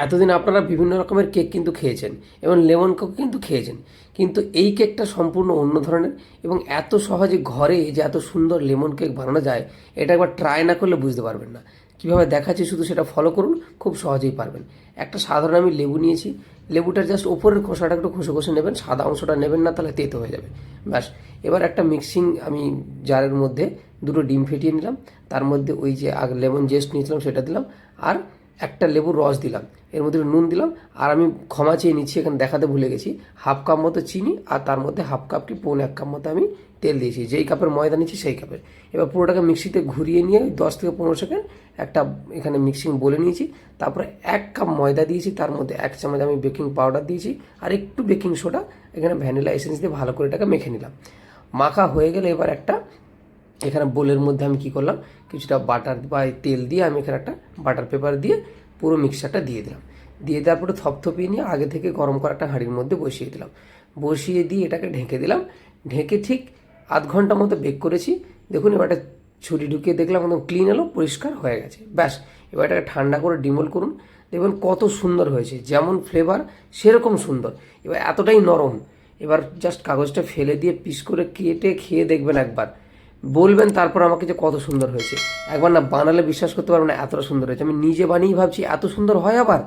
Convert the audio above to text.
এতদিন আপনারা বিভিন্ন রকমের কেক কিন্তু খেয়েছেন এবং লেমন কেক কিন্তু খেয়েছেন, কিন্তু এই কেকটা সম্পূর্ণ অন্য ধরনের এবং এত সহজে ঘরে যে এত সুন্দর লেমন কেক বানানো যায়, এটা একবার ট্রাই না করলে বুঝতে পারবেন না। কীভাবে দেখাচ্ছি শুধু সেটা ফলো করুন, খুব সহজেই পারবেন। একটা সাধারণ আমি লেবু নিয়েছি, লেবুটার জাস্ট ওপরের খোসাটা একটু খসে খসে নেবেন, সাদা অংশটা নেবেন না, তাহলে তেতো হয়ে যাবে। ব্যাস, এবার একটা মিক্সিং আমি জারের মধ্যে দুটো ডিম ফেটিয়ে নিলাম, তার মধ্যে ওই যে লেমন জেস্ট নিয়েছিলাম সেটা দিলাম, আর একটা লেবুর রস দিলাম, এর মধ্যে নুন দিলাম, আর আমি ক্ষমা চেয়ে নিচ্ছি, এখানে দেখাতে ভুলে গেছি, হাফ কাপ মতো চিনি, আর তার মধ্যে হাফ কাপ কি পৌনে 1 কাপ মতো আমি তেল দিয়েছি, যেই কাপের ময়দা নিচ্ছি সেই কাপের। এবার পুরোটাকে মিক্সিতে ঘুরিয়ে নিয়ে 10 থেকে 15 সেকেন্ড একটা এখানে মিক্সিং বলে নিয়েছি। তারপরে 1 কাপ ময়দা দিয়েছি, তার মধ্যে 1 চামচ আমি বেকিং পাউডার দিয়েছি, আর একটু বেকিং সোডা, এখানে ভ্যানিলা এসেন্স দিয়ে ভালো করে এটাকে মেখে নিলাম। মাখা হয়ে গেলে এবার একটা এখানে বোলের মধ্যে আমি কি করলাম, কিছুটা বাটার বা তেল দিয়ে আমি এখানে একটা বাটার পেপার দিয়ে পুরো মিক্সচারটা দিয়ে দিলাম। দিয়ে দেওয়ার পরে থপথপিয়ে নিয়ে আগে থেকে গরম করা একটা হাঁড়ির মধ্যে বসিয়ে দিলাম। বসিয়ে দিয়ে এটাকে ঢেকে দিলাম। ঢেকে ঠিক আধ ঘন্টা মতো বেক করেছি। দেখুন এবার একটা ছুরি ঢুকিয়ে দেখলাম একদম ক্লিন এলো, পরিষ্কার হয়ে গেছে। ব্যাস, এবার এটাকে ঠান্ডা করে ডিমোল করুন। দেখবেন কত সুন্দর হয়েছে, যেমন ফ্লেভার সেরকম সুন্দর। এবার এতটাই নরম, এবার জাস্ট কাগজটা ফেলে দিয়ে পিস করে কেটে খেয়ে দেখবেন একবার, বলবেন তারপর আমাকে যে কত সুন্দর হয়েছে। একবার না বানালে বিশ্বাস করতে পারবেন না, এতটা সুন্দর হয়েছে। আমি নিজে বানিয়ে ভাবছি এত সুন্দর হয় আবার।